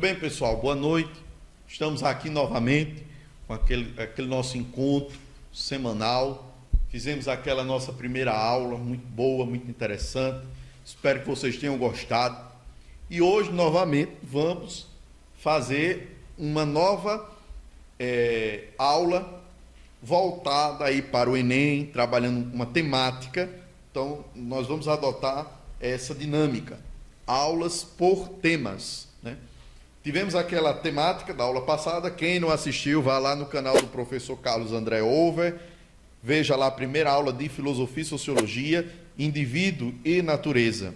bem, pessoal, boa noite. Estamos aqui novamente com aquele nosso encontro semanal. Fizemos aquela nossa primeira aula, muito boa, muito interessante. Espero que vocês tenham gostado. E hoje, novamente, vamos fazer uma nova aula voltada aí para o Enem, trabalhando uma temática. Então, nós vamos adotar essa dinâmica, aulas por temas, né? Tivemos aquela temática da aula passada. Quem não assistiu, vá lá no canal do professor Carlos André Over, veja lá a primeira aula de Filosofia e Sociologia, Indivíduo e Natureza.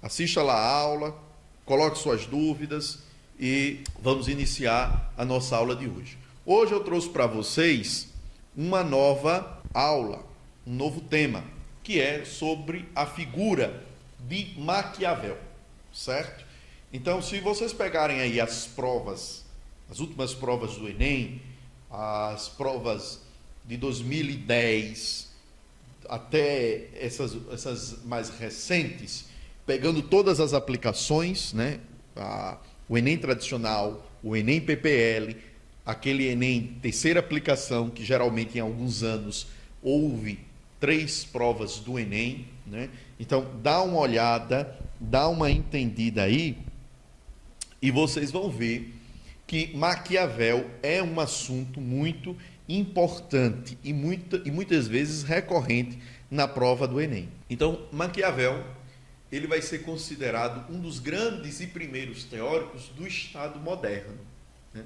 Assista lá a aula, coloque suas dúvidas e vamos iniciar a nossa aula de hoje. Hoje eu trouxe para vocês uma nova aula, um novo tema, que é sobre a figura de Maquiavel, certo? Então, se vocês pegarem aí as provas, as últimas provas do Enem, as provas de 2010, até essas mais recentes, pegando todas as aplicações, né? O Enem tradicional, o Enem PPL, aquele Enem terceira aplicação, que geralmente em alguns anos houve 3 provas do Enem, né? Então, dá uma olhada, dá uma entendida aí, e vocês vão ver que Maquiavel é um assunto muito importante e muitas vezes recorrente na prova do Enem. Então, Maquiavel, ele vai ser considerado um dos grandes e primeiros teóricos do Estado moderno, né?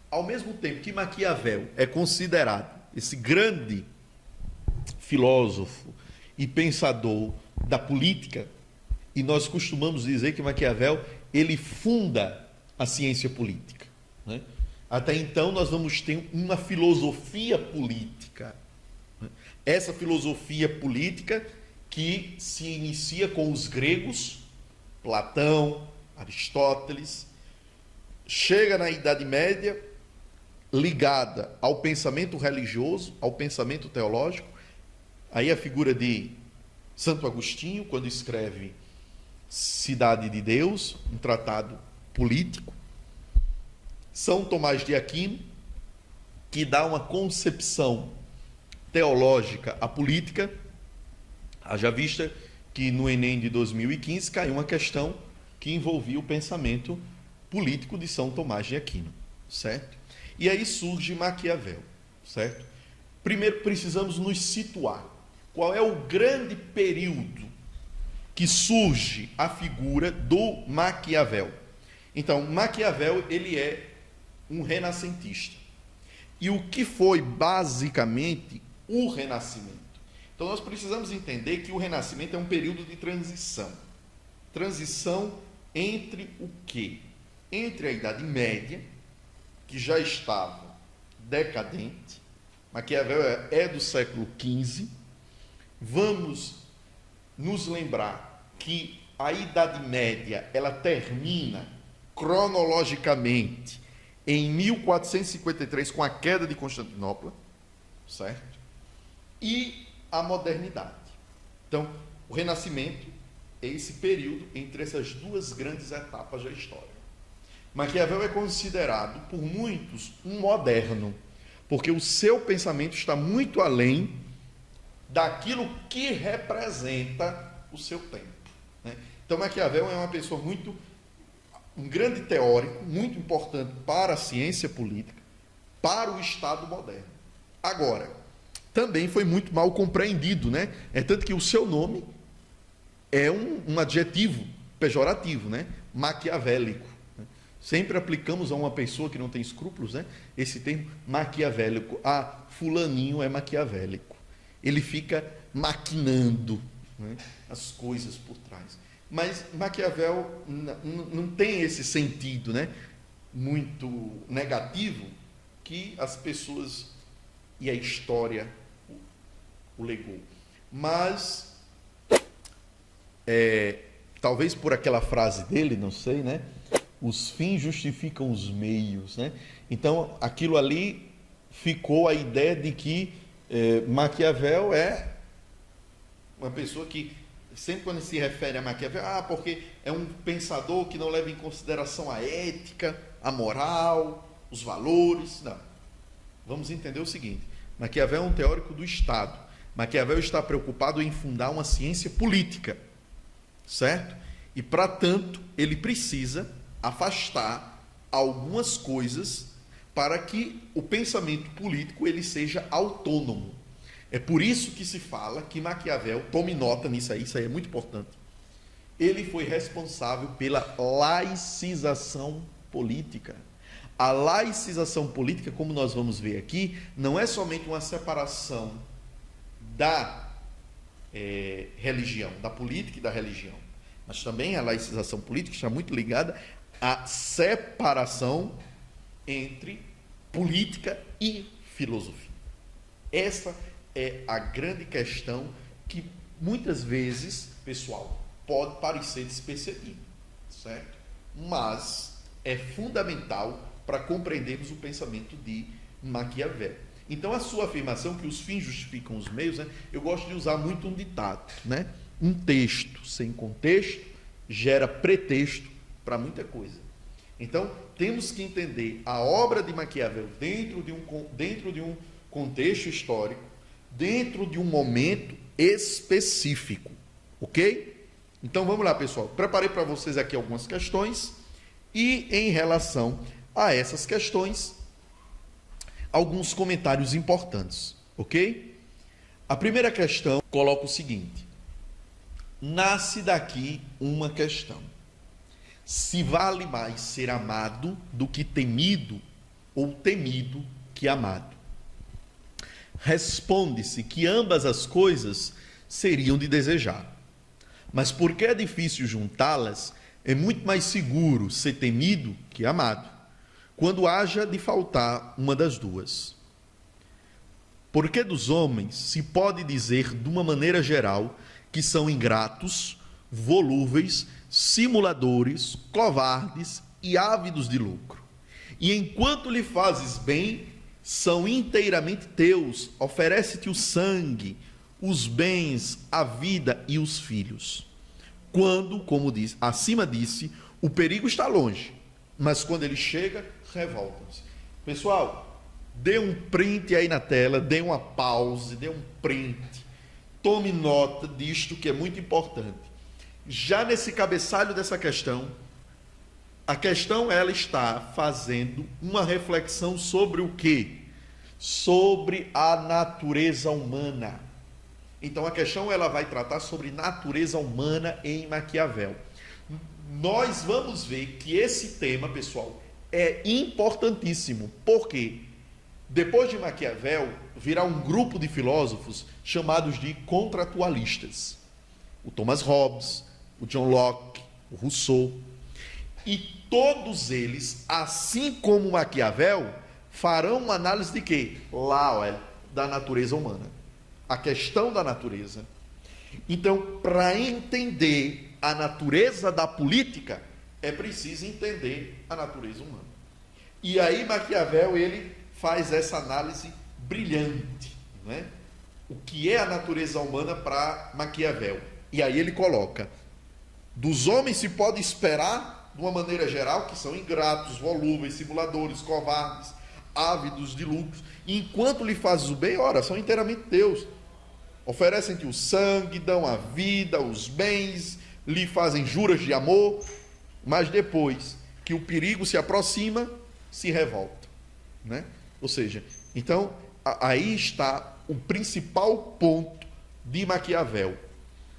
Ao mesmo tempo que Maquiavel é considerado esse grande filósofo e pensador da política, e nós costumamos dizer que Maquiavel, ele funda a ciência política, né? Até então nós vamos ter uma filosofia política, né? Essa filosofia política que se inicia com os gregos, Platão, Aristóteles, chega na Idade Média, ligada ao pensamento religioso, ao pensamento teológico. Aí a figura de Santo Agostinho, quando escreve Cidade de Deus, um tratado político. São Tomás de Aquino, que dá uma concepção teológica à política. Haja vista que no Enem de 2015 caiu uma questão que envolvia o pensamento político de São Tomás de Aquino, certo? E aí surge Maquiavel, certo? Primeiro precisamos nos situar. Qual é o grande período que surge a figura do Maquiavel? Então, Maquiavel, ele é um renascentista. E o que foi basicamente o Renascimento? Então, nós precisamos entender que o Renascimento é um período de transição. Transição entre o quê? Entre a Idade Média, que já estava decadente. Maquiavel é do século XV. Vamos nos lembrar que a Idade Média, ela termina cronologicamente em 1453 com a queda de Constantinopla, certo? E a modernidade. Então, o Renascimento é esse período entre essas duas grandes etapas da história. Maquiavel é considerado por muitos um moderno, porque o seu pensamento está muito além daquilo que representa o seu tempo, né? Então, Maquiavel é uma pessoa um grande teórico, muito importante para a ciência política, para o Estado moderno. Agora, também foi muito mal compreendido, né? É tanto que o seu nome é um adjetivo pejorativo, né? Maquiavélico. Sempre aplicamos a uma pessoa que não tem escrúpulos, né, esse termo maquiavélico. Ah, fulaninho é maquiavélico. Ele fica maquinando, né, as coisas por trás. Mas Maquiavel não tem esse sentido, né, muito negativo que as pessoas e a história o legou. Mas, talvez por aquela frase dele, não sei, né? Os fins justificam os meios, né? Então, aquilo ali ficou a ideia de que Maquiavel é uma pessoa que sempre quando se refere a Maquiavel, porque é um pensador que não leva em consideração a ética, a moral, os valores. Não. Vamos entender o seguinte: Maquiavel é um teórico do Estado. Maquiavel está preocupado em fundar uma ciência política, certo? E, para tanto, ele precisa afastar algumas coisas para que o pensamento político ele seja autônomo. É por isso que se fala que Maquiavel, tome nota nisso aí, isso aí é muito importante, ele foi responsável pela laicização política. A laicização política, como nós vamos ver aqui, não é somente uma separação da religião, da política e da religião, mas também a laicização política está muito ligada à separação entre política e filosofia. Essa é a grande questão que muitas vezes, pessoal, pode parecer despercebido, certo? Mas é fundamental para compreendermos o pensamento de Maquiavel. Então, a sua afirmação que os fins justificam os meios, né? Eu gosto de usar muito um ditado, né? Um texto sem contexto gera pretexto para muita coisa. Então, temos que entender a obra de Maquiavel dentro de um contexto histórico, dentro de um momento específico, ok? Então, vamos lá, pessoal. Preparei para vocês aqui algumas questões e, em relação a essas questões, alguns comentários importantes, ok? A primeira questão coloca o seguinte: nasce daqui uma questão. Se vale mais ser amado do que temido, ou temido que amado? Responde-se que ambas as coisas seriam de desejar. Mas porque é difícil juntá-las, é muito mais seguro ser temido que amado, quando haja de faltar uma das duas. Porque dos homens se pode dizer, de uma maneira geral, que são ingratos, volúveis, simuladores, covardes e ávidos de lucro. E enquanto lhe fazes bem, são inteiramente teus, oferece-te o sangue, os bens, a vida e os filhos. Quando, como diz, acima disse, o perigo está longe, mas quando ele chega, revoltam-se. Pessoal, dê um print aí na tela, dê uma pause, dê um print, tome nota disto que é muito importante. Já nesse cabeçalho dessa questão, a questão ela está fazendo uma reflexão sobre o quê? Sobre a natureza humana. Então a questão ela vai tratar sobre natureza humana em Maquiavel. Nós vamos ver que esse tema, pessoal, é importantíssimo, porque depois de Maquiavel virá um grupo de filósofos chamados de contratualistas. O Thomas Hobbes, o John Locke, o Rousseau. E todos eles, assim como Maquiavel, farão uma análise de quê? Lá, olha, da natureza humana. A questão da natureza. Então, para entender a natureza da política, é preciso entender a natureza humana. E aí Maquiavel, ele faz essa análise brilhante, né? O que é a natureza humana para Maquiavel? E aí ele coloca: dos homens se pode esperar, de uma maneira geral, que são ingratos, volúveis, simuladores, covardes, ávidos de lucros. Enquanto lhe fazes o bem, ora, são inteiramente teus. Oferecem-te o sangue, dão a vida, os bens, lhe fazem juras de amor, mas depois que o perigo se aproxima, se revoltam, né? Ou seja, então, aí está o principal ponto de Maquiavel.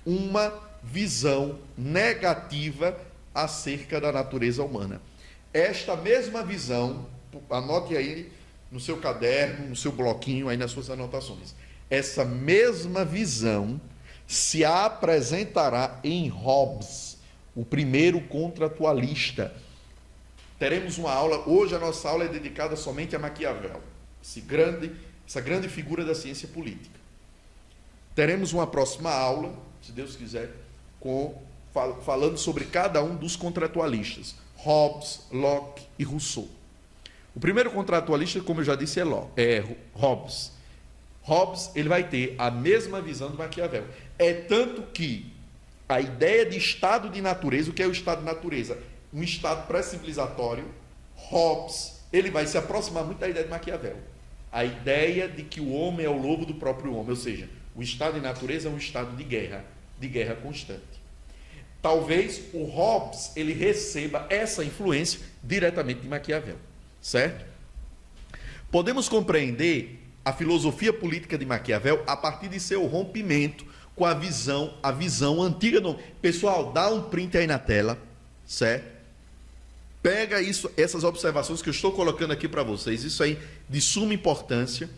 Uma visão negativa acerca da natureza humana. Esta mesma visão, anote aí no seu caderno, no seu bloquinho, aí nas suas anotações. Essa mesma visão se apresentará em Hobbes, o primeiro contratualista. Teremos uma aula, hoje a nossa aula é dedicada somente a Maquiavel, essa grande figura da ciência política. Teremos uma próxima aula, se Deus quiser, falando sobre cada um dos contratualistas, Hobbes, Locke e Rousseau. O primeiro contratualista, como eu já disse, é Hobbes. Hobbes, ele vai ter a mesma visão do Maquiavel. É tanto que a ideia de estado de natureza. O que é o estado de natureza? Um estado pré-civilizatório. Hobbes, ele vai se aproximar muito da ideia de Maquiavel. A ideia de que o homem é o lobo do próprio homem, ou seja, o estado de natureza é um estado de guerra constante. Talvez o Hobbes ele receba essa influência diretamente de Maquiavel, certo? Podemos compreender a filosofia política de Maquiavel a partir de seu rompimento com a visão antiga do homem. Pessoal, dá um print aí na tela, certo? Pega essas observações que eu estou colocando aqui para vocês, isso aí de suma importância,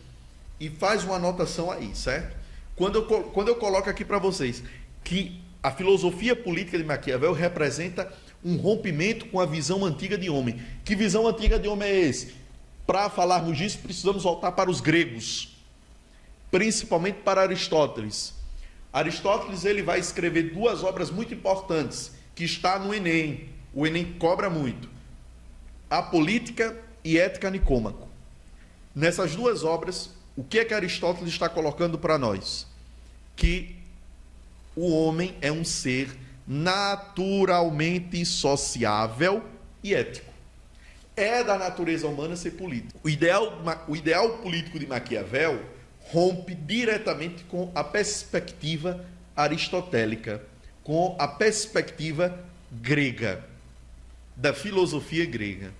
e faz uma anotação aí, certo? Quando eu coloco aqui para vocês que a filosofia política de Maquiavel representa um rompimento com a visão antiga de homem. Que visão antiga de homem é esse? Para falarmos disso, precisamos voltar para os gregos, principalmente para Aristóteles. Aristóteles ele vai escrever duas obras muito importantes, que está no Enem. O Enem cobra muito. A Política e Ética Nicômaco. Nessas duas obras, o que é que Aristóteles está colocando para nós? Que o homem é um ser naturalmente sociável e ético. É da natureza humana ser político. O ideal político de Maquiavel rompe diretamente com a perspectiva aristotélica, com a perspectiva grega, da filosofia grega,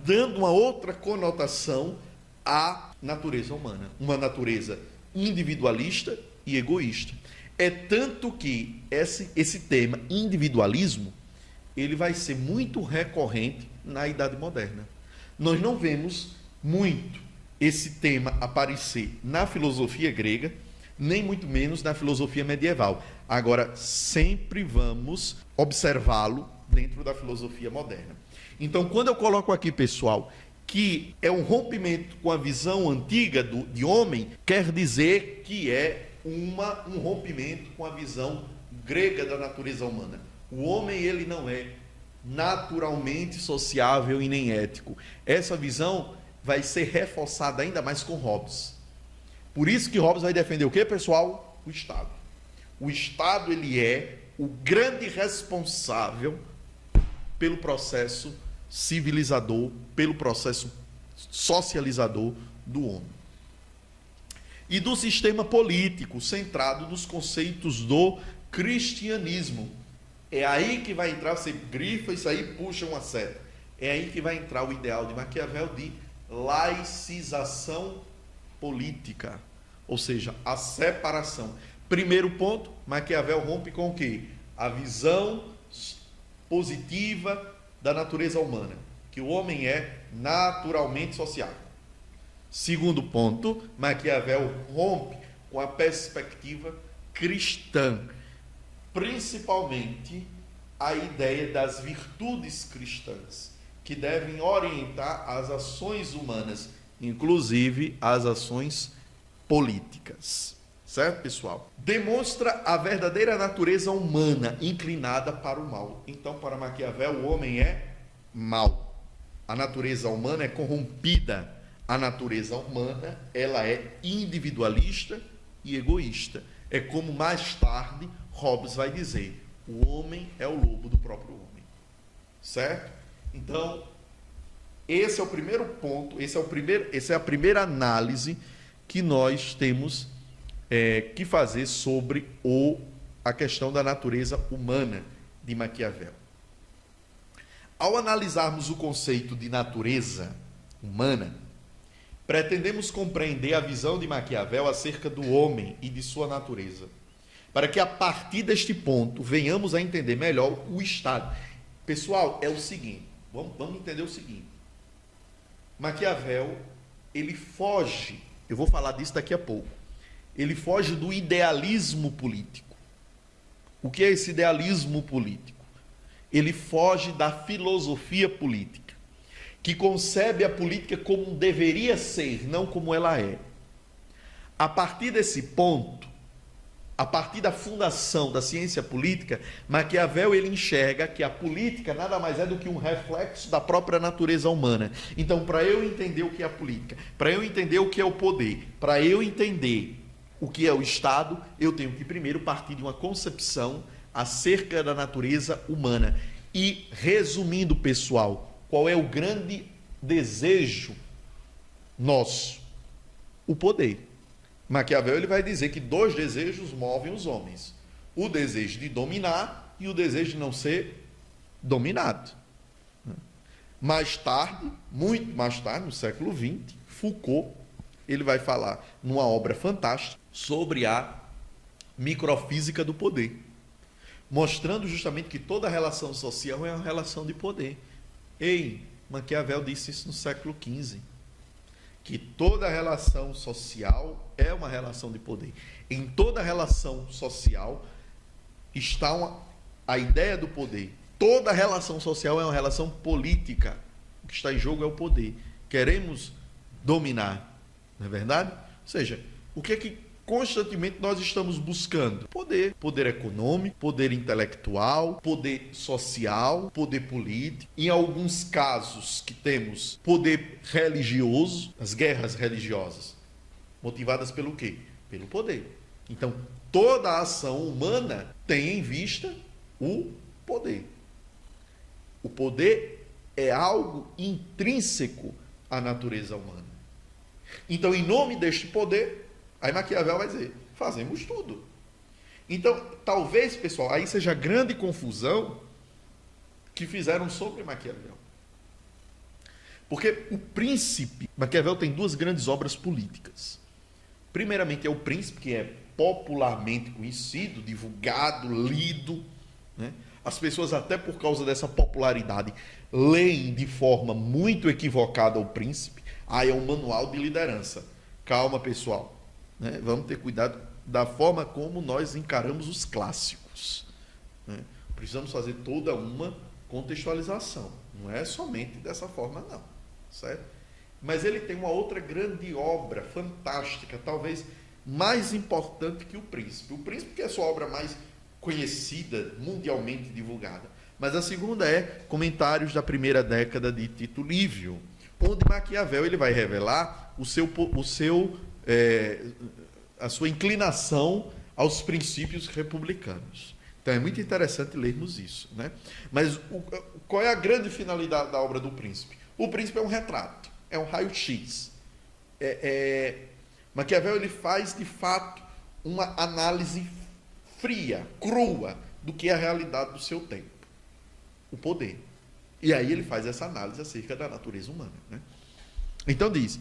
dando uma outra conotação à natureza humana, uma natureza individualista e egoísta. É tanto que esse tema individualismo, ele vai ser muito recorrente na Idade Moderna. Nós não vemos muito esse tema aparecer na filosofia grega, nem muito menos na filosofia medieval. Agora, sempre vamos observá-lo dentro da filosofia moderna. Então, quando eu coloco aqui, pessoal, que é um rompimento com a visão antiga de homem, quer dizer que é um rompimento com a visão grega da natureza humana. O homem, ele não é naturalmente sociável e nem ético. Essa visão vai ser reforçada ainda mais com Hobbes. Por isso que Hobbes vai defender o quê, pessoal? O Estado. O Estado, ele é o grande responsável pelo processo civilizador, pelo processo socializador do homem. E do sistema político, centrado nos conceitos do cristianismo. É aí que vai entrar, você grifa isso aí, puxa uma seta. É aí que vai entrar o ideal de Maquiavel de laicização política, ou seja, a separação. Primeiro ponto, Maquiavel rompe com o quê? A visão positiva da natureza humana, que o homem é naturalmente sociável. Segundo ponto, Maquiavel rompe com a perspectiva cristã, principalmente a ideia das virtudes cristãs, que devem orientar as ações humanas, inclusive as ações políticas. Certo, pessoal? Demonstra a verdadeira natureza humana inclinada para o mal. Então, para Maquiavel, o homem é mal. A natureza humana é corrompida. A natureza humana, ela é individualista e egoísta. É como mais tarde Hobbes vai dizer, o homem é o lobo do próprio homem. Certo? Então, esse é o primeiro ponto, essa é a primeira análise que nós temos que fazer sobre a questão da natureza humana de Maquiavel. Ao analisarmos o conceito de natureza humana, pretendemos compreender a visão de Maquiavel acerca do homem e de sua natureza, para que a partir deste ponto venhamos a entender melhor o Estado. Pessoal, é o seguinte, vamos entender o seguinte. Maquiavel, ele foge, eu vou falar disso daqui a pouco, ele foge do idealismo político. O que é esse idealismo político? Ele foge da filosofia política, que concebe a política como deveria ser, não como ela é. A partir desse ponto, a partir da fundação da ciência política, Maquiavel ele enxerga que a política nada mais é do que um reflexo da própria natureza humana. Então, para eu entender o que é a política, para eu entender o que é o poder, para eu entender o que é o Estado, eu tenho que primeiro partir de uma concepção acerca da natureza humana. E, resumindo, pessoal, qual é o grande desejo nosso? O poder. Maquiavel ele vai dizer que dois desejos movem os homens: o desejo de dominar e o desejo de não ser dominado. Mais tarde, muito mais tarde, no século XX, Foucault ele vai falar numa obra fantástica sobre a microfísica do poder, mostrando justamente que toda relação social é uma relação de poder. Maquiavel disse isso no século XV, que toda relação social é uma relação de poder. Em toda relação social está a ideia do poder. Toda relação social é uma relação política. O que está em jogo é o poder. Queremos dominar, não é verdade? Ou seja, o que é que constantemente nós estamos buscando? Poder. Poder econômico, poder intelectual, poder social, poder político. Em alguns casos que temos poder religioso, as guerras religiosas, motivadas pelo quê? Pelo poder. Então, toda a ação humana tem em vista o poder. O poder é algo intrínseco à natureza humana. Então, em nome deste poder, aí Maquiavel vai dizer, fazemos tudo. Então, talvez, pessoal, aí seja a grande confusão que fizeram sobre Maquiavel. Porque o Príncipe, Maquiavel tem duas grandes obras políticas. Primeiramente é o Príncipe, que é popularmente conhecido, divulgado, lido, né? As pessoas, até por causa dessa popularidade, leem de forma muito equivocada o Príncipe. Aí é um manual de liderança. Calma, pessoal, né? Vamos ter cuidado da forma como nós encaramos os clássicos, né? Precisamos fazer toda uma contextualização. Não é somente dessa forma, não. Certo? Mas ele tem uma outra grande obra fantástica, talvez mais importante que o Príncipe. O Príncipe que é a sua obra mais conhecida, mundialmente divulgada. Mas a segunda é Comentários da Primeira Década de Tito Livio, onde Maquiavel ele vai revelar a sua inclinação aos princípios republicanos. Então é muito interessante lermos isso, né? Mas qual é a grande finalidade da obra do Príncipe? O Príncipe é um retrato, é um raio-x. Maquiavel ele faz, de fato, uma análise fria, crua, do que é a realidade do seu tempo. O poder. E aí ele faz essa análise acerca da natureza humana, né? Então diz,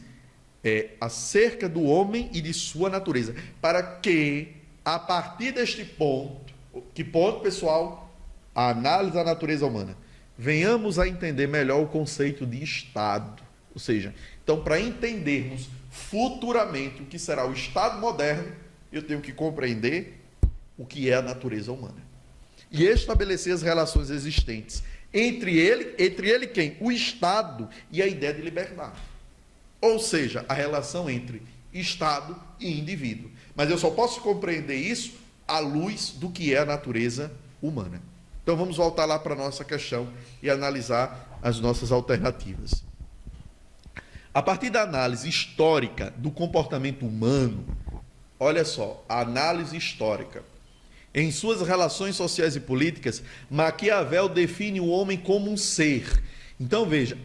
acerca do homem e de sua natureza, para que, a partir deste ponto, que ponto, pessoal? A análise da natureza humana, venhamos a entender melhor o conceito de Estado. Ou seja, então, para entendermos futuramente o que será o Estado moderno, eu tenho que compreender o que é a natureza humana. E estabelecer as relações existentes entre ele quem? O Estado e a ideia de liberdade. Ou seja, a relação entre Estado e indivíduo. Mas eu só posso compreender isso à luz do que é a natureza humana. Então vamos voltar lá para a nossa questão e analisar as nossas alternativas. A partir da análise histórica do comportamento humano, olha só, a análise histórica. Em suas relações sociais e políticas, Maquiavel define o homem como um ser. Então veja,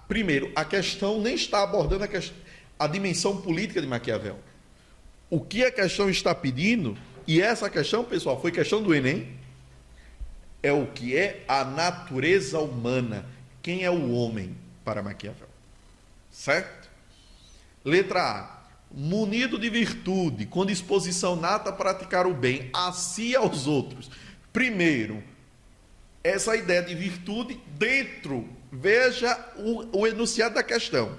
primeiro, a questão nem está abordando a dimensão política de Maquiavel. O que a questão está pedindo, e essa questão, pessoal, foi questão do Enem, é o que é a natureza humana. Quem é o homem para Maquiavel? Certo? Letra A. Munido de virtude, com disposição nata a praticar o bem, a si e aos outros. Primeiro, essa ideia de virtude dentro, veja o enunciado da questão.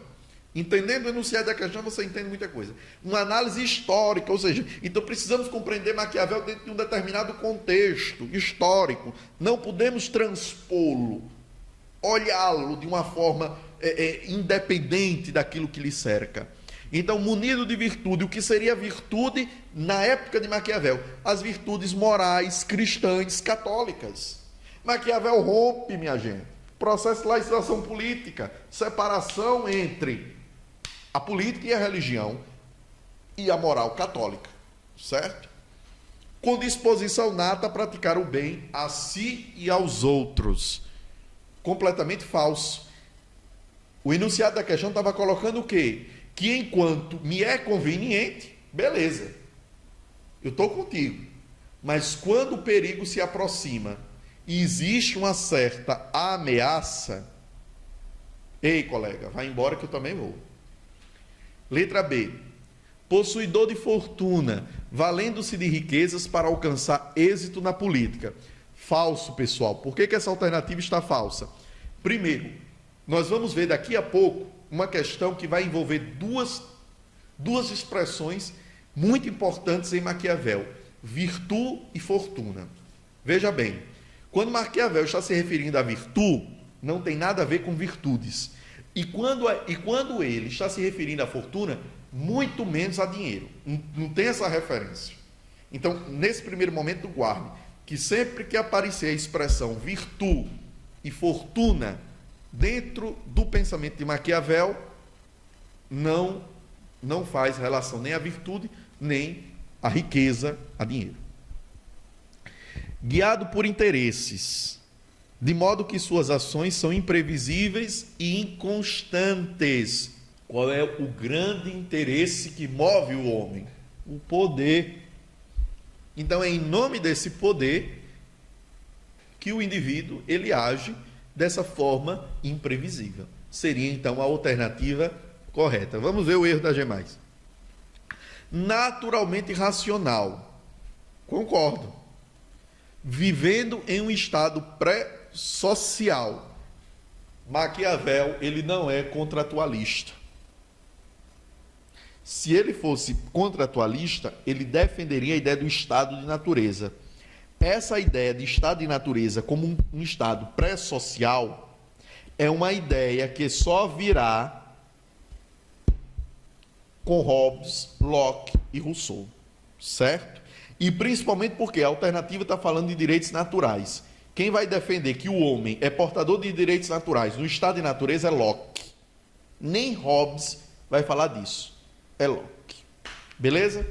Entendendo o enunciado da questão, você entende muita coisa. Uma análise histórica, ou seja, então precisamos compreender Maquiavel dentro de um determinado contexto histórico. Não podemos transpô-lo, olhá-lo de uma forma independente daquilo que lhe cerca. Então, munido de virtude, o que seria virtude na época de Maquiavel? As virtudes morais, cristãs, católicas. Maquiavel rompe, minha gente, processo de laicização política, separação entre a política e a religião e a moral católica, certo? com disposição nata a praticar o bem a si e aos outros. Completamente falso. O enunciado da questão estava colocando o quê? Que enquanto me é conveniente, beleza, eu estou contigo. Mas quando o perigo se aproxima e existe uma certa ameaça, ei, colega, vai embora que eu também vou. Letra B. Possuidor de fortuna, valendo-se de riquezas para alcançar êxito na política. Falso, pessoal. Por que essa alternativa está falsa? Primeiro, nós vamos ver daqui a pouco uma questão que vai envolver duas expressões muito importantes em Maquiavel: virtude e fortuna. Veja bem, quando Maquiavel está se referindo à virtude, não tem nada a ver com virtudes. E quando ele está se referindo à fortuna, muito menos a dinheiro. Não tem essa referência. Então, nesse primeiro momento, guarde que sempre que aparecer a expressão virtude e fortuna dentro do pensamento de Maquiavel, não faz relação nem à virtude, nem à riqueza, a dinheiro. Guiado por interesses, de modo que suas ações são imprevisíveis e inconstantes. Qual é o grande interesse que move o homem? O poder. Então, é em nome desse poder que o indivíduo ele age dessa forma imprevisível. Seria, então, a alternativa correta. Vamos ver o erro da G+. Naturalmente racional. Concordo. Vivendo em um estado pré-social. Maquiavel, ele não é contratualista. Se ele fosse contratualista, ele defenderia a ideia do estado de natureza. Essa ideia de estado de natureza como um estado pré-social é uma ideia que só virá com Hobbes, Locke e Rousseau, certo? E principalmente porque a alternativa está falando de direitos naturais. Quem vai defender que o homem é portador de direitos naturais no estado de natureza é Locke. Nem Hobbes vai falar disso. É Locke. Beleza?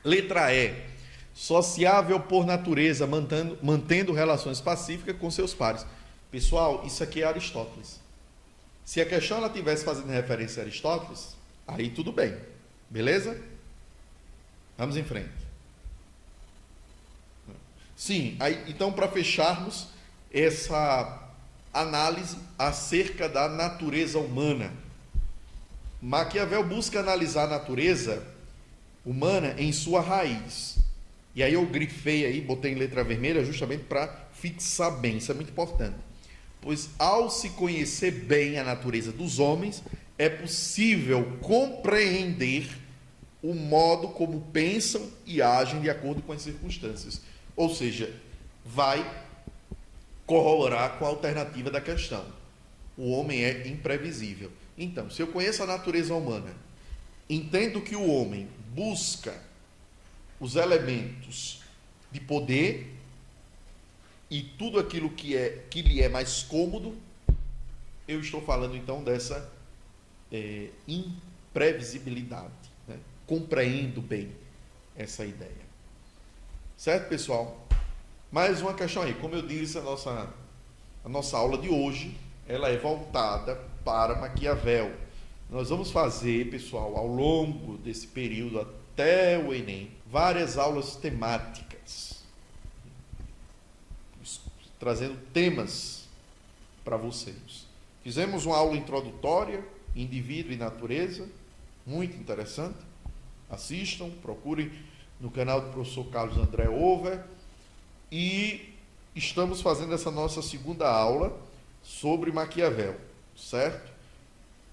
Letra E. Sociável por natureza, mantendo relações pacíficas com seus pares. Pessoal, isso aqui é Aristóteles. Se a questão ela estivesse fazendo referência a Aristóteles, aí tudo bem. Beleza? Vamos em frente. Sim, aí, então para fecharmos essa análise acerca da natureza humana, Maquiavel busca analisar a natureza humana em sua raiz. E aí eu grifei aí, botei em letra vermelha justamente para fixar bem, isso é muito importante. Pois ao se conhecer bem a natureza dos homens, é possível compreender o modo como pensam e agem de acordo com as circunstâncias. Ou seja, vai corroborar com a alternativa da questão. O homem é imprevisível. Então, se eu conheço a natureza humana, entendo que o homem busca os elementos de poder e tudo aquilo que lhe é mais cômodo, eu estou falando então dessa imprevisibilidade, né? Compreendo bem essa ideia. Certo, pessoal? Mais uma questão aí. Como eu disse, a nossa aula de hoje, ela é voltada para Maquiavel. Nós vamos fazer, pessoal, ao longo desse período até o Enem, várias aulas temáticas, trazendo temas para vocês. Fizemos uma aula introdutória, indivíduo e natureza, muito interessante. Assistam, procurem no canal do professor Carlos André Over. E estamos fazendo essa nossa segunda aula sobre Maquiavel, certo?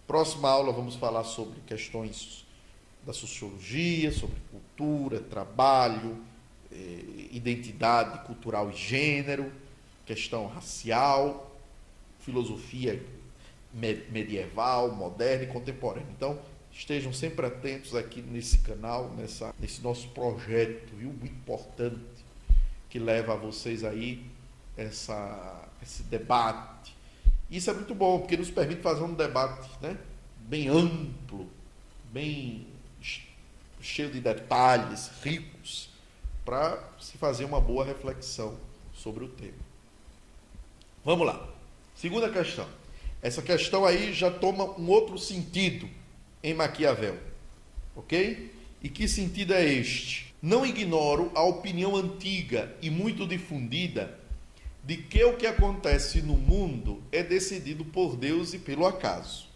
Próxima aula vamos falar sobre questões da sociologia, sobre cultura, trabalho, identidade cultural e gênero, questão racial, filosofia medieval, moderna e contemporânea. Então, estejam sempre atentos aqui nesse canal, nesse nosso projeto, viu? Muito importante, que leva a vocês aí esse debate. Isso é muito bom, porque nos permite fazer um debate, né, bem amplo, bem cheio de detalhes, ricos, para se fazer uma boa reflexão sobre o tema. Vamos lá. Segunda questão. Essa questão aí já toma um outro sentido em Maquiavel. Ok? E que sentido é este? Não ignoro a opinião antiga e muito difundida de que o que acontece no mundo é decidido por Deus e pelo acaso.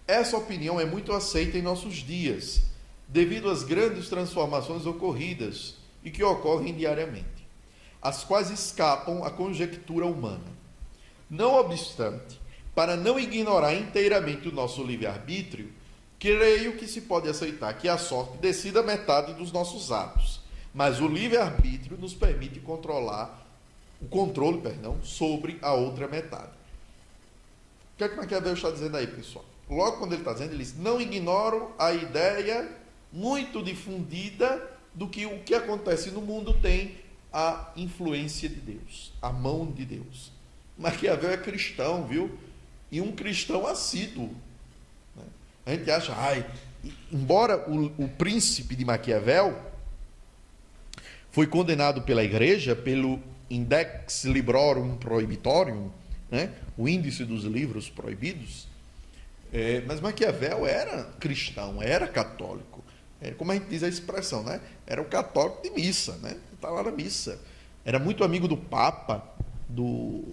Essa opinião é muito aceita em nossos dias, devido às grandes transformações ocorridas e que ocorrem diariamente, as quais escapam à conjectura humana. Não obstante, para não ignorar inteiramente o nosso livre-arbítrio, creio que se pode aceitar que a sorte decida metade dos nossos atos, mas o livre-arbítrio nos permite o controle sobre a outra metade. O que é que Maquiavel está dizendo aí, pessoal? Logo quando ele está dizendo, ele diz, não ignoro a ideia muito difundida do que o que acontece no mundo tem a influência de Deus, a mão de Deus. Maquiavel é cristão, viu? E um cristão assíduo. A gente acha, embora o príncipe de Maquiavel foi condenado pela igreja, pelo Index Librorum Prohibitorium, né? O índice dos livros proibidos, mas Maquiavel era cristão, era católico. Como a gente diz a expressão, né? Era o católico de missa, né? Está lá na missa. Era muito amigo do Papa, do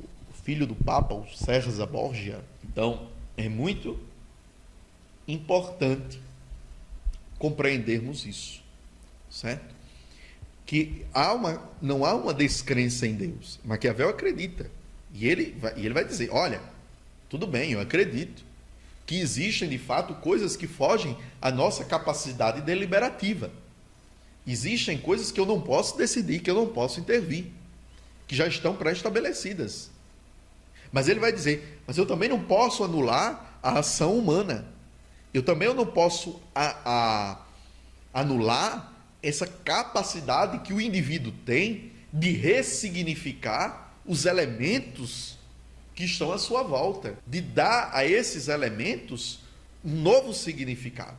filho do Papa, o César Borgia. Então, é muito importante compreendermos isso, certo? Que não há uma descrença em Deus. Maquiavel acredita. E ele vai dizer, olha, tudo bem, eu acredito que existem, de fato, coisas que fogem à nossa capacidade deliberativa. Existem coisas que eu não posso decidir, que eu não posso intervir, que já estão pré-estabelecidas. Mas ele vai dizer, mas eu também não posso anular a ação humana. Eu também não posso anular essa capacidade que o indivíduo tem de ressignificar os elementos que estão à sua volta, de dar a esses elementos um novo significado.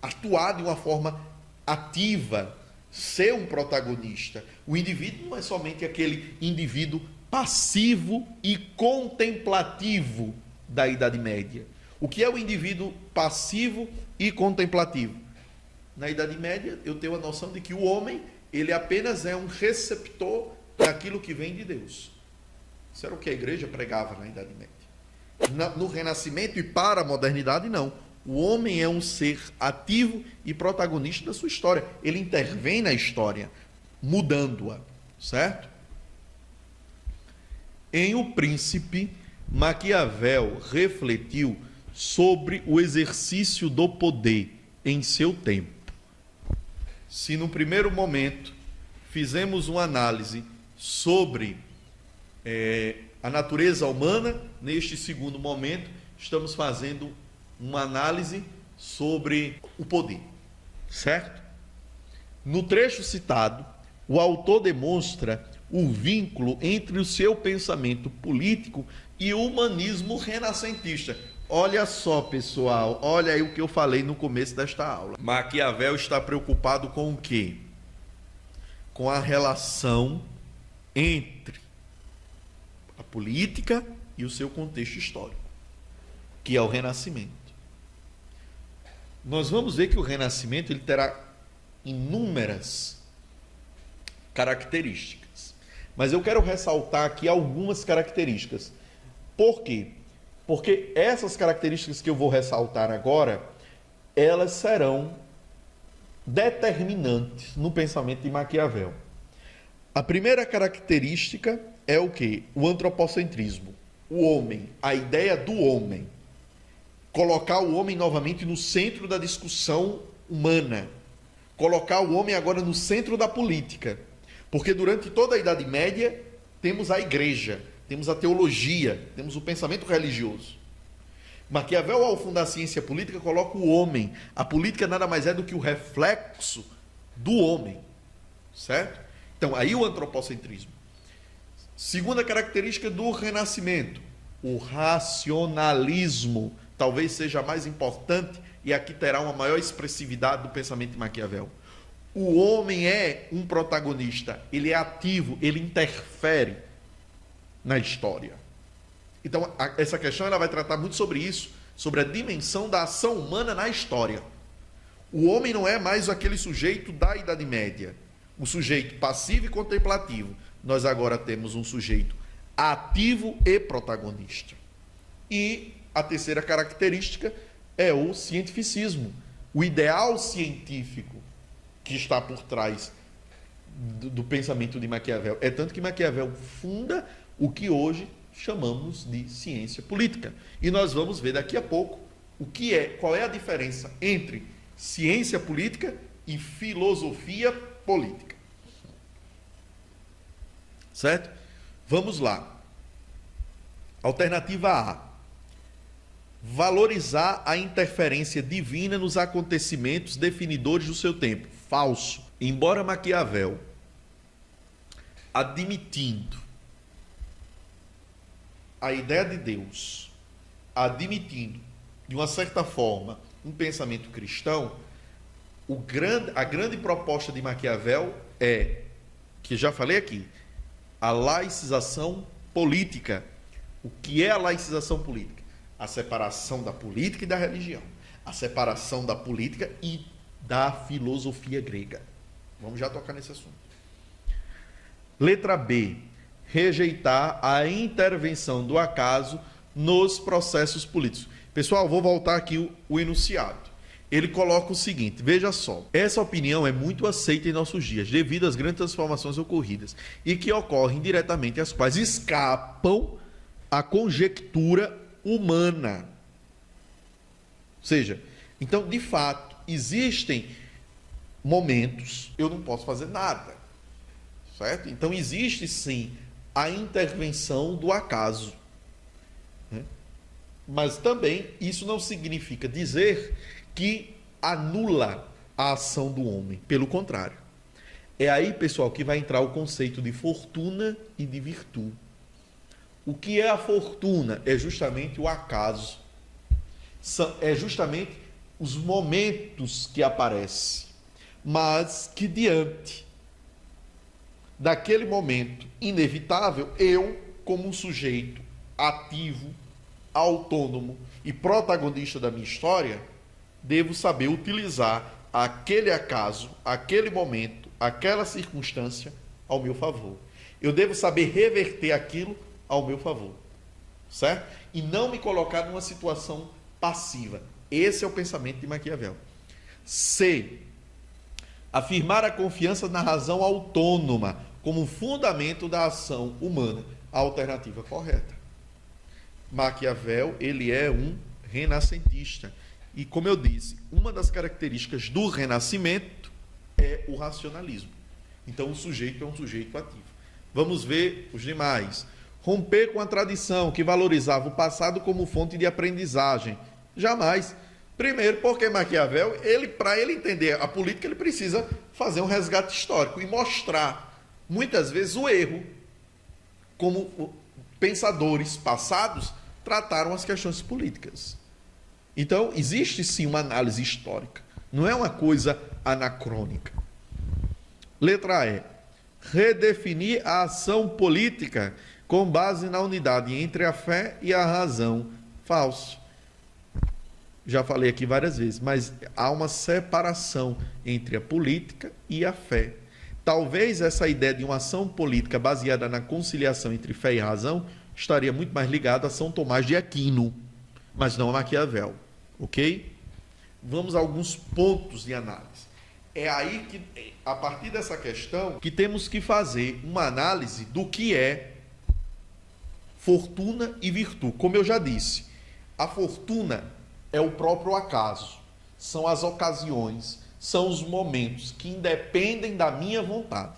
Atuar de uma forma ativa, ser um protagonista. O indivíduo não é somente aquele indivíduo passivo e contemplativo da Idade Média. O que é o indivíduo passivo e contemplativo? Na Idade Média, eu tenho a noção de que o homem, ele apenas é um receptor daquilo que vem de Deus. Isso era o que a igreja pregava na Idade Média. No Renascimento e para a modernidade, não. O homem é um ser ativo e protagonista da sua história. Ele intervém na história, mudando-a, certo? Em O Príncipe, Maquiavel refletiu sobre o exercício do poder em seu tempo. Se no primeiro momento fizemos uma análise sobre a natureza humana, neste segundo momento estamos fazendo uma análise sobre o poder, certo? No trecho citado, o autor demonstra o vínculo entre o seu pensamento político e o humanismo renascentista. Olha só, pessoal, olha aí o que eu falei no começo desta aula. Maquiavel está preocupado com o quê? Com a relação entre a política e o seu contexto histórico, que é o Renascimento. Nós vamos ver que o Renascimento ele terá inúmeras características, mas eu quero ressaltar aqui algumas características. Por quê? Porque essas características que eu vou ressaltar agora, elas serão determinantes no pensamento de Maquiavel. A primeira característica é o quê? O antropocentrismo. O homem, a ideia do homem. Colocar o homem novamente no centro da discussão humana. Colocar o homem agora no centro da política. Porque durante toda a Idade Média, temos a igreja, temos a teologia, temos o pensamento religioso. Maquiavel, ao fundar a ciência política, coloca o homem. A política nada mais é do que o reflexo do homem. Certo? Então, aí o antropocentrismo. Segunda característica do Renascimento, o racionalismo. Talvez seja a mais importante e aqui terá uma maior expressividade do pensamento de Maquiavel. O homem é um protagonista, ele é ativo, ele interfere na história. Então, essa questão ela vai tratar muito sobre isso, sobre a dimensão da ação humana na história. O homem não é mais aquele sujeito da Idade Média, o sujeito passivo e contemplativo. Nós agora temos um sujeito ativo e protagonista. E a terceira característica é o cientificismo, o ideal científico que está por trás do pensamento de Maquiavel. É tanto que Maquiavel funda o que hoje chamamos de ciência política. E nós vamos ver daqui a pouco qual é a diferença entre ciência política e filosofia política. Certo? Vamos lá. Alternativa A. Valorizar a interferência divina nos acontecimentos definidores do seu tempo. Falso. Embora Maquiavel, admitindo a ideia de Deus, admitindo, de uma certa forma, um pensamento cristão, a grande proposta de Maquiavel é, que já falei aqui, a laicização política. O que é a laicização política? A separação da política e da religião. A separação da política e da filosofia grega. Vamos já tocar nesse assunto. Letra B. Rejeitar a intervenção do acaso nos processos políticos. Pessoal, vou voltar aqui o enunciado. Ele coloca o seguinte, veja só. Essa opinião é muito aceita em nossos dias, devido às grandes transformações ocorridas e que ocorrem diretamente, as quais escapam à conjectura humana. Ou seja, então, de fato, existem momentos eu não posso fazer nada, certo? Então, existe sim a intervenção do acaso, né? Mas também isso não significa dizer que anula a ação do homem. Pelo contrário. É aí, pessoal, que vai entrar o conceito de fortuna e de virtude. O que é a fortuna? É justamente o acaso. É justamente os momentos que aparecem. Mas que diante daquele momento inevitável, eu, como um sujeito ativo, autônomo e protagonista da minha história, devo saber utilizar aquele acaso, aquele momento, aquela circunstância ao meu favor. Eu devo saber reverter aquilo ao meu favor, certo? E não me colocar numa situação passiva. Esse é o pensamento de Maquiavel. C. Afirmar a confiança na razão autônoma como fundamento da ação humana. A alternativa correta. Maquiavel, ele é um renascentista. E, como eu disse, uma das características do Renascimento é o racionalismo. Então, o sujeito é um sujeito ativo. Vamos ver os demais. Romper com a tradição que valorizava o passado como fonte de aprendizagem. Jamais. Primeiro, porque Maquiavel, para ele entender a política, ele precisa fazer um resgate histórico e mostrar, muitas vezes, o erro, como pensadores passados trataram as questões políticas. Então, existe sim uma análise histórica. Não é uma coisa anacrônica. Letra E. Redefinir a ação política com base na unidade entre a fé e a razão. Falso. Já falei aqui várias vezes, mas há uma separação entre a política e a fé. Talvez essa ideia de uma ação política baseada na conciliação entre fé e razão estaria muito mais ligada a São Tomás de Aquino, mas não a Maquiavel. Ok? Vamos a alguns pontos de análise. É aí que, a partir dessa questão, que temos que fazer uma análise do que é fortuna e virtude. Como eu já disse, a fortuna é o próprio acaso, são as ocasiões, são os momentos que independem da minha vontade,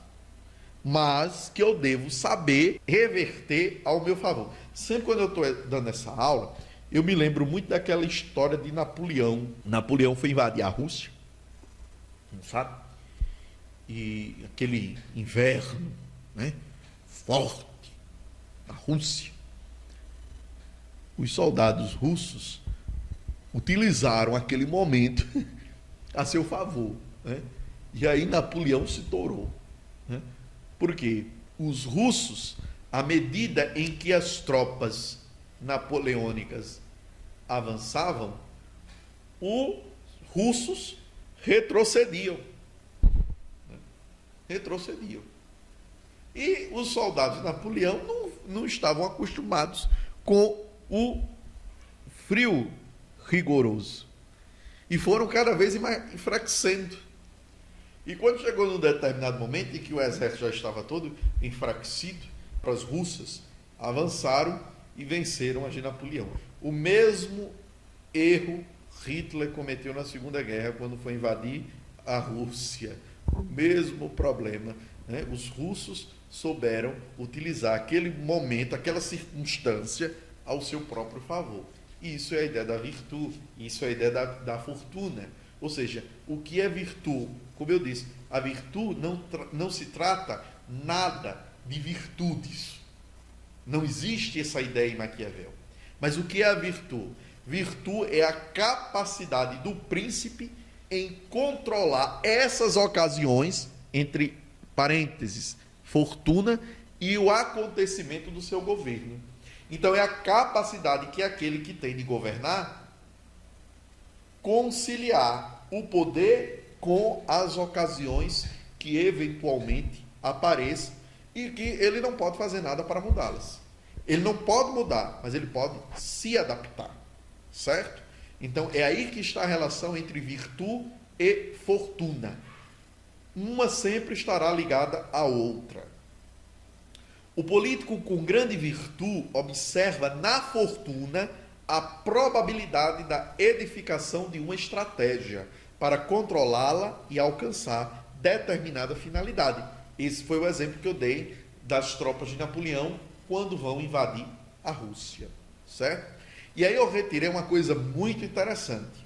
mas que eu devo saber reverter ao meu favor. Sempre quando eu estou dando essa aula, eu me lembro muito daquela história de Napoleão. Napoleão foi invadir a Rússia, não sabe? E aquele inverno, né, forte na Rússia. Os soldados russos utilizaram aquele momento a seu favor, né? E aí Napoleão se torou. Né? Por quê? Os russos, à medida em que as tropas napoleônicas avançavam, os russos retrocediam. Retrocediam. E os soldados de Napoleão não estavam acostumados com o frio rigoroso. E foram cada vez enfraquecendo. E quando chegou num determinado momento em que o exército já estava todo enfraquecido, as russas avançaram e venceram a de Napoleão. O mesmo erro Hitler cometeu na Segunda Guerra, quando foi invadir a Rússia. O mesmo problema. Né? Os russos souberam utilizar aquele momento, aquela circunstância ao seu próprio favor. E isso é a ideia da virtude, isso é a ideia da fortuna. Ou seja, o que é virtude? Como eu disse, a virtude não se trata nada de virtudes. Não existe essa ideia em Maquiavel. Mas o que é a virtude? Virtude é a capacidade do príncipe em controlar essas ocasiões, entre parênteses, fortuna, e o acontecimento do seu governo. Então é a capacidade que aquele que tem de governar conciliar o poder com as ocasiões que eventualmente apareçam e que ele não pode fazer nada para mudá-las. Ele não pode mudar, mas ele pode se adaptar, certo? Então é aí que está a relação entre virtude e fortuna. Uma sempre estará ligada à outra. O político com grande virtude observa na fortuna a probabilidade da edificação de uma estratégia para controlá-la e alcançar determinada finalidade. Esse foi o exemplo que eu dei das tropas de Napoleão quando vão invadir a Rússia, certo? E aí eu retirei uma coisa muito interessante.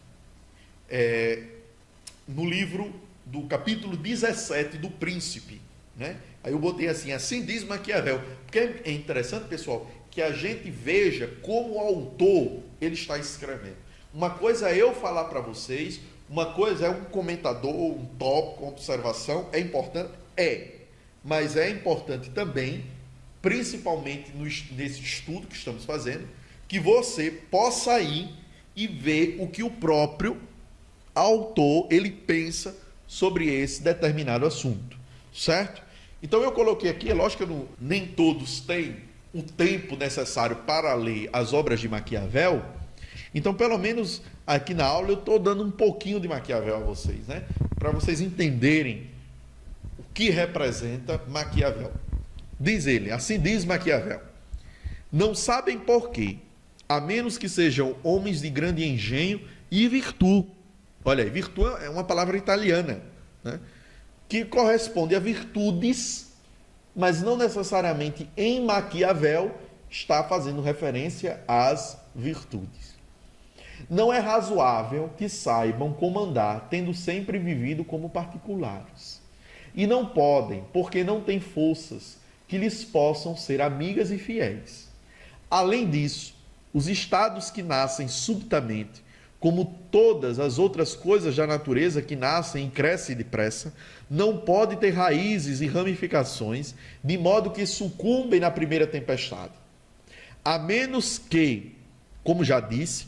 No livro do capítulo 17 do Príncipe, né? Aí eu botei assim diz Maquiavel. Porque é interessante, pessoal, que a gente veja como o autor ele está escrevendo. Uma coisa é eu falar para vocês, uma coisa é um comentador, um tópico, uma observação, é importante? Mas é importante também, principalmente nesse estudo que estamos fazendo, que você possa ir e ver o que o próprio autor ele pensa sobre esse determinado assunto, certo? Então eu coloquei aqui, é lógico que nem todos têm o tempo necessário para ler as obras de Maquiavel, então pelo menos aqui na aula eu estou dando um pouquinho de Maquiavel a vocês, né? Para vocês entenderem o que representa Maquiavel. Diz ele, assim diz Maquiavel: não sabem por quê, a menos que sejam homens de grande engenho e virtude. Olha aí, virtude é uma palavra italiana, né? Que corresponde a virtudes, mas não necessariamente em Maquiavel está fazendo referência às virtudes. Não é razoável que saibam comandar, tendo sempre vivido como particulares. E não podem, porque não têm forças que lhes possam ser amigas e fiéis. Além disso, os estados que nascem subitamente, como todas as outras coisas da natureza que nascem e crescem depressa, não podem ter raízes e ramificações, de modo que sucumbem na primeira tempestade. A menos que, como já disse,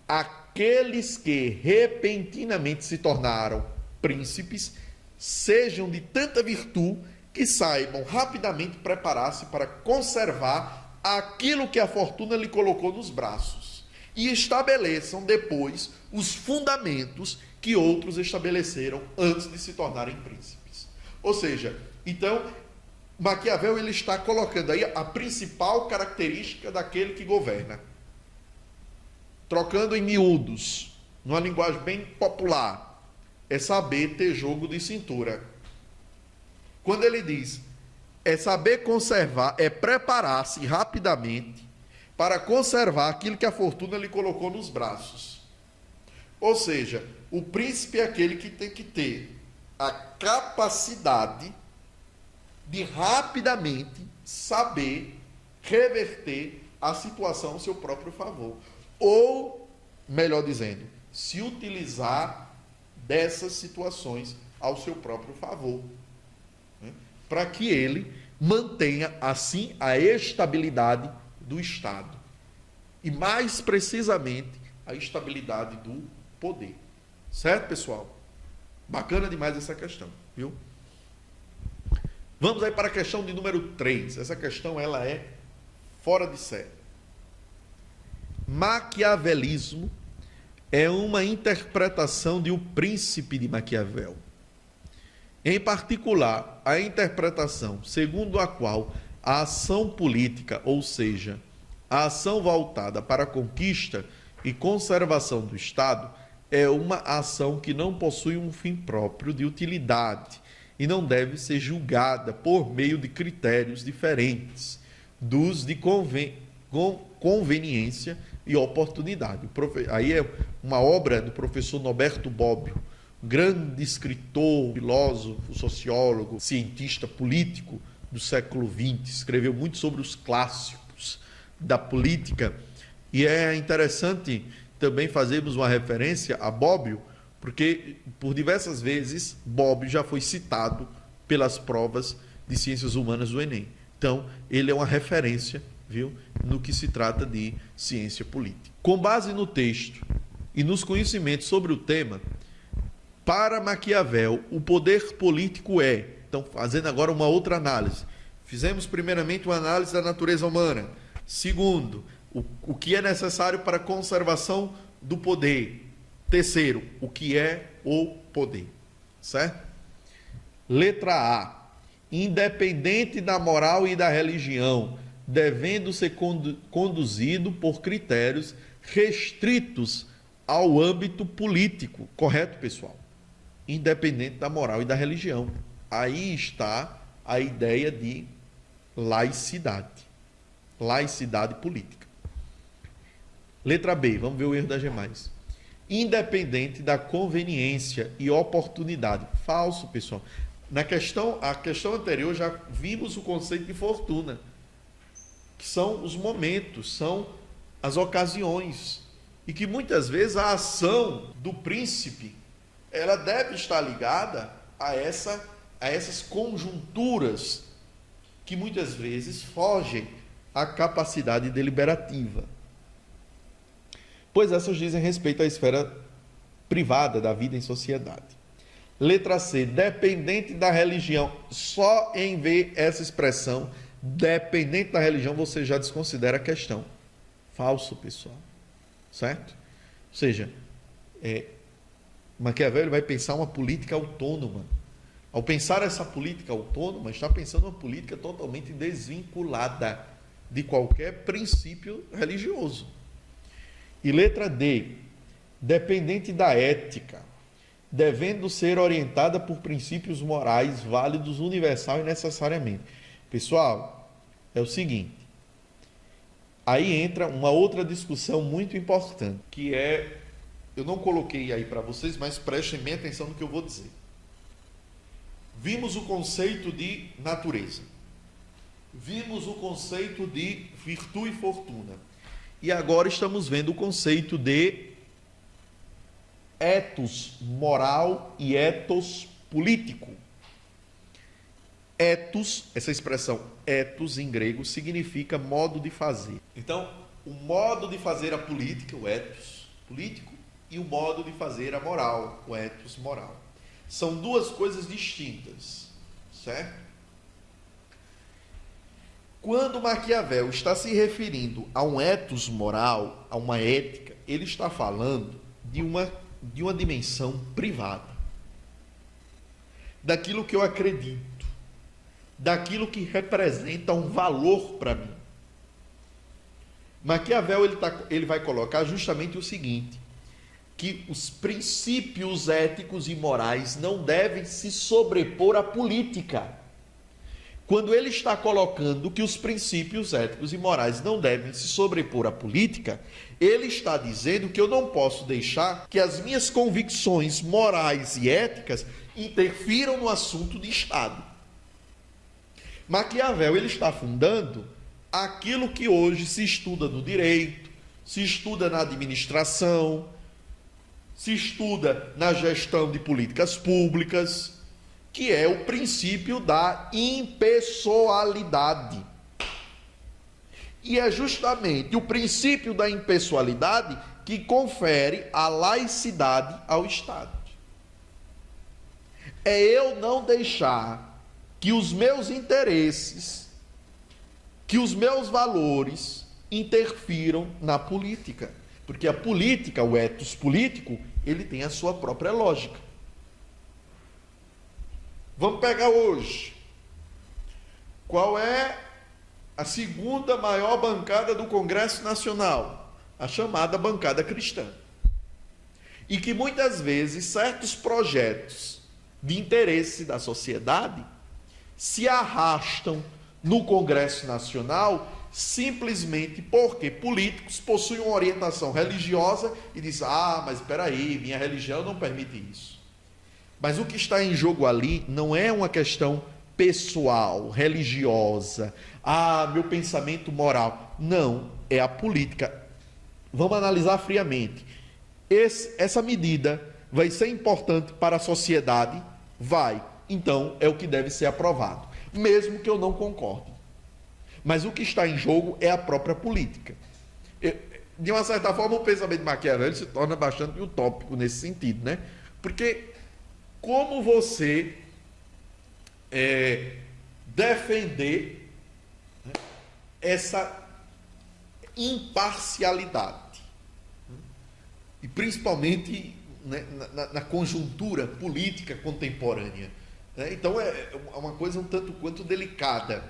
aqueles que repentinamente se tornaram príncipes sejam de tanta virtude que saibam rapidamente preparar-se para conservar aquilo que a fortuna lhe colocou nos braços e estabeleçam depois os fundamentos que outros estabeleceram antes de se tornarem príncipes. Ou seja, então, Maquiavel ele está colocando aí a principal característica daquele que governa. Trocando em miúdos, numa linguagem bem popular, é saber ter jogo de cintura. Quando ele diz, é saber conservar, é preparar-se rapidamente para conservar aquilo que a fortuna lhe colocou nos braços. Ou seja, o príncipe é aquele que tem que ter a capacidade de rapidamente saber reverter a situação ao seu próprio favor. Ou, melhor dizendo, se utilizar dessas situações ao seu próprio favor, né? Para que ele mantenha, assim, a estabilidade do Estado. E, mais precisamente, a estabilidade do poder. Certo, pessoal? Bacana demais essa questão, viu? Vamos aí para a questão de número 3. Essa questão, ela é fora de série. Maquiavelismo é uma interpretação de O Príncipe de Maquiavel. Em particular, a interpretação segundo a qual a ação política, ou seja, a ação voltada para a conquista e conservação do Estado, é uma ação que não possui um fim próprio de utilidade e não deve ser julgada por meio de critérios diferentes dos de conveniência e oportunidade. Aí é uma obra do professor Norberto Bobbio, grande escritor, filósofo, sociólogo, cientista político do século XX, escreveu muito sobre os clássicos da política, e é interessante também fazermos uma referência a Bobbio, porque por diversas vezes Bobbio já foi citado pelas provas de ciências humanas do Enem. Então, ele é uma referência, viu, no que se trata de ciência política. Com base no texto e nos conhecimentos sobre o tema, para Maquiavel, o poder político é... Então, fazendo agora uma outra análise. Fizemos primeiramente uma análise da natureza humana. Segundo, o que é necessário para a conservação do poder. Terceiro, o que é o poder. Certo? Letra A. Independente da moral e da religião, devendo ser conduzido por critérios restritos ao âmbito político. Correto, pessoal? Independente da moral e da religião. Aí está a ideia de laicidade. Laicidade política. Letra B, vamos ver o erro das demais. Independente da conveniência e oportunidade. Falso, pessoal. A questão anterior já vimos o conceito de fortuna, que são os momentos, são as ocasiões, e que muitas vezes a ação do príncipe ela deve estar ligada a essas conjunturas que muitas vezes fogem à capacidade deliberativa, pois essas dizem respeito à esfera privada da vida em sociedade. Letra C, dependente da religião. Só em ver essa expressão, dependente da religião, você já desconsidera a questão. Falso, pessoal. Certo? Ou seja, Maquiavel vai pensar uma política autônoma. Ao pensar essa política autônoma, está pensando uma política totalmente desvinculada de qualquer princípio religioso. E letra D, dependente da ética, devendo ser orientada por princípios morais válidos, universal e necessariamente. Pessoal, é o seguinte, aí entra uma outra discussão muito importante, que é, eu não coloquei aí para vocês, mas prestem bem atenção no que eu vou dizer. Vimos o conceito de natureza, vimos o conceito de virtude e fortuna, e agora estamos vendo o conceito de ethos moral e ethos político. Ethos, essa expressão ethos em grego significa modo de fazer. Então, o modo de fazer a política, o ethos político, e o modo de fazer a moral, o ethos moral. São duas coisas distintas, certo? Quando Maquiavel está se referindo a um ethos moral, a uma ética, ele está falando de uma dimensão privada, daquilo que eu acredito, daquilo que representa um valor para mim. Maquiavel ele vai colocar justamente o seguinte, que os princípios éticos e morais não devem se sobrepor à política. Quando ele está colocando que os princípios éticos e morais não devem se sobrepor à política, ele está dizendo que eu não posso deixar que as minhas convicções morais e éticas interfiram no assunto de Estado. Maquiavel ele está fundando aquilo que hoje se estuda no direito, se estuda na administração, se estuda na gestão de políticas públicas, que é o princípio da impessoalidade. E é justamente o princípio da impessoalidade que confere a laicidade ao Estado. É eu não deixar que os meus interesses, que os meus valores interfiram na política. Porque a política, o ethos político, ele tem a sua própria lógica. Vamos pegar hoje. Qual é a segunda maior bancada do Congresso Nacional? A chamada bancada cristã. E que muitas vezes certos projetos de interesse da sociedade se arrastam no Congresso Nacional simplesmente porque políticos possuem uma orientação religiosa e dizem, mas espera aí, minha religião não permite isso. Mas o que está em jogo ali não é uma questão pessoal, religiosa, meu pensamento moral. Não, é a política. Vamos analisar friamente. Essa medida vai ser importante para a sociedade? Vai. Então, é o que deve ser aprovado, mesmo que eu não concorde. Mas o que está em jogo é a própria política. De uma certa forma, o pensamento de Maquiavel se torna bastante utópico nesse sentido, né? Porque como você defender, né, essa imparcialidade? E principalmente, né, na conjuntura política contemporânea. Né? Então é uma coisa um tanto quanto delicada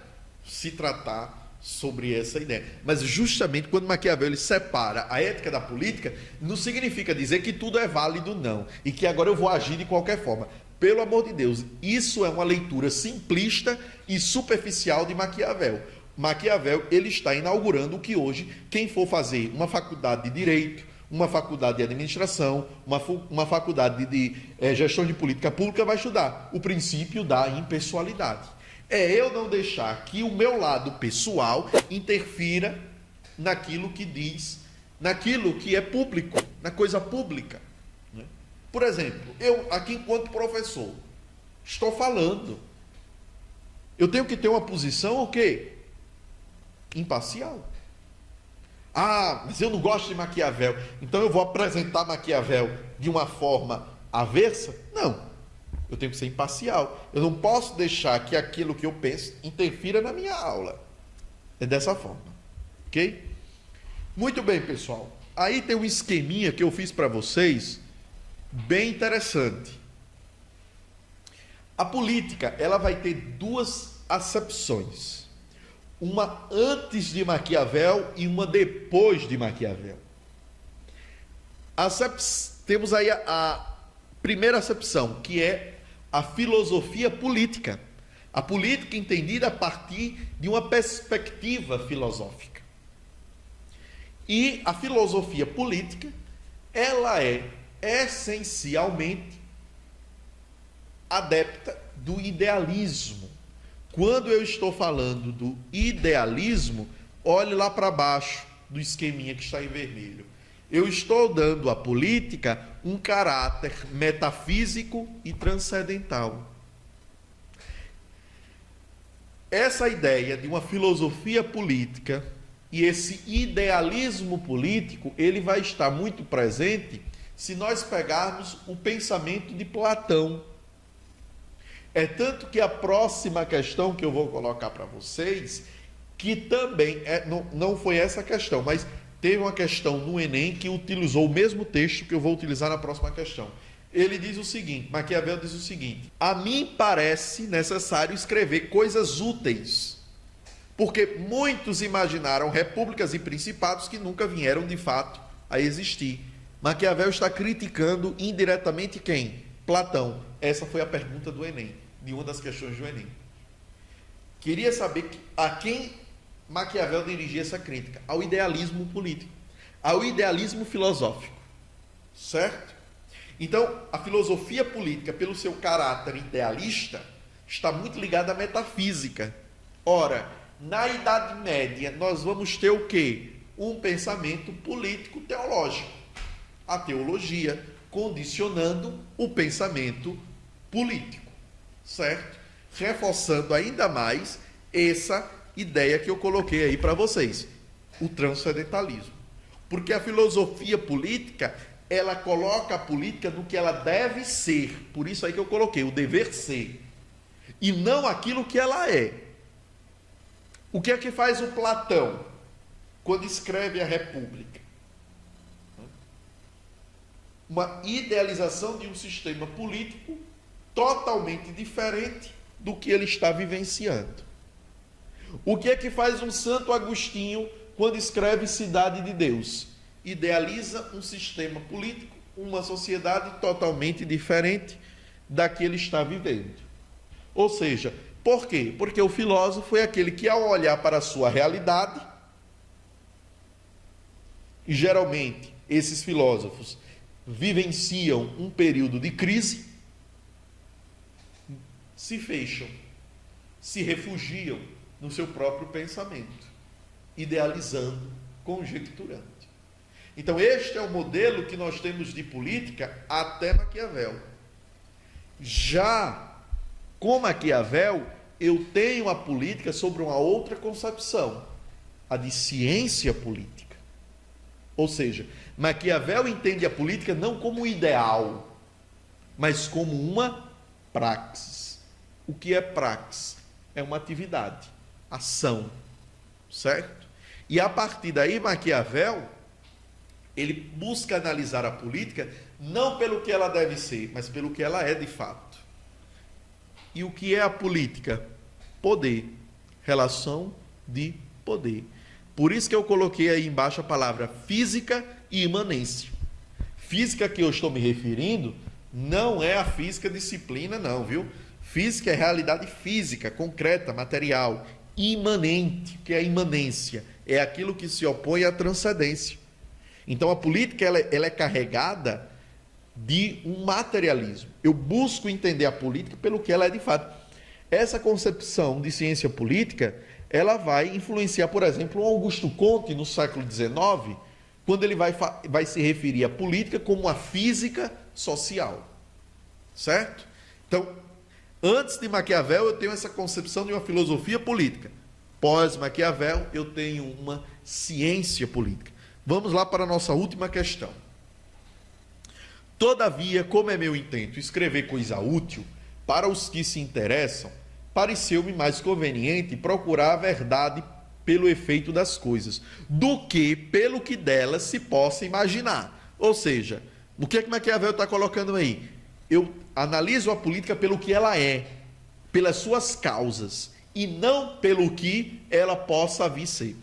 se tratar sobre essa ideia. Mas justamente quando Maquiavel ele separa a ética da política, não significa dizer que tudo é válido, não. E que agora eu vou agir de qualquer forma. Pelo amor de Deus, isso é uma leitura simplista e superficial de Maquiavel. Maquiavel ele está inaugurando o que hoje, quem for fazer uma faculdade de Direito, uma faculdade de Administração, uma faculdade de Gestão de Política Pública vai estudar o princípio da impessoalidade. É eu não deixar que o meu lado pessoal interfira naquilo que diz, naquilo que é público, na coisa pública. Né? Por exemplo, eu aqui enquanto professor, estou falando. Eu tenho que ter uma posição o quê? Imparcial. Mas eu não gosto de Maquiavel, então eu vou apresentar Maquiavel de uma forma aversa? Não. Eu tenho que ser imparcial. Eu não posso deixar que aquilo que eu penso interfira na minha aula. É dessa forma. Ok? Muito bem, pessoal. Aí tem um esqueminha que eu fiz para vocês, bem interessante. A política, ela vai ter duas acepções. Uma antes de Maquiavel e uma depois de Maquiavel. Temos aí a primeira acepção, que é a filosofia política. A política entendida a partir de uma perspectiva filosófica. E a filosofia política, ela é essencialmente adepta do idealismo. Quando eu estou falando do idealismo, olhe lá para baixo do esqueminha que está em vermelho. Eu estou dando à política um caráter metafísico e transcendental. Essa ideia de uma filosofia política e esse idealismo político, ele vai estar muito presente se nós pegarmos o pensamento de Platão. É tanto que a próxima questão que eu vou colocar para vocês, que também não foi essa questão, mas teve uma questão no Enem que utilizou o mesmo texto que eu vou utilizar na próxima questão. Ele diz o seguinte, Maquiavel diz o seguinte: a mim parece necessário escrever coisas úteis, porque muitos imaginaram repúblicas e principados que nunca vieram de fato a existir. Maquiavel está criticando indiretamente quem? Platão. Essa foi a pergunta do Enem, de uma das questões do Enem. Queria saber a quem Maquiavel dirigia essa crítica: ao idealismo político, ao idealismo filosófico, certo? Então, a filosofia política, pelo seu caráter idealista, está muito ligada à metafísica. Ora, na Idade Média, nós vamos ter o quê? Um pensamento político-teológico. A teologia condicionando o pensamento político. certo? Reforçando ainda mais essa ideia que eu coloquei aí para vocês, o transcendentalismo. Porque a filosofia política, ela coloca a política no que ela deve ser, por isso aí que eu coloquei, o dever ser, e não aquilo que ela é. O que é que faz o Platão quando escreve a República? Uma idealização de um sistema político totalmente diferente do que ele está vivenciando. O que é que faz um Santo Agostinho quando escreve Cidade de Deus? Idealiza um sistema político, uma sociedade totalmente diferente da que ele está vivendo. Ou seja, por quê? Porque o filósofo é aquele que, ao olhar para a sua realidade, e geralmente esses filósofos vivenciam um período de crise, se fecham, se refugiam no seu próprio pensamento, idealizando, conjecturando. Então, este é o modelo que nós temos de política até Maquiavel. Já com Maquiavel, eu tenho a política sobre uma outra concepção, a de ciência política. Ou seja, Maquiavel entende a política não como um ideal, mas como uma praxis. O que é praxis? É uma atividade, ação, certo? E a partir daí, Maquiavel, ele busca analisar a política não pelo que ela deve ser, mas pelo que ela é de fato. E o que é a política? Poder, relação de poder. Por isso que eu coloquei aí embaixo a palavra física e imanência. Física que eu estou me referindo não é a física disciplina não, viu? Física é realidade física, concreta, material. Imanente, que é a imanência, é aquilo que se opõe à transcendência. Então a política ela é carregada de um materialismo. Eu busco entender a política pelo que ela é de fato. Essa concepção de ciência política, ela vai influenciar, por exemplo, o Augusto Comte no século XIX, quando ele vai se referir à política como uma física social. Certo? Então, antes de Maquiavel, eu tenho essa concepção de uma filosofia política. Pós-Maquiavel, eu tenho uma ciência política. Vamos lá para a nossa última questão. Todavia, como é meu intento escrever coisa útil para os que se interessam, pareceu-me mais conveniente procurar a verdade pelo efeito das coisas, do que pelo que delas se possa imaginar. Ou seja, o que é que Maquiavel está colocando aí? Eu analiso a política pelo que ela é, pelas suas causas, e não pelo que ela possa vir ser.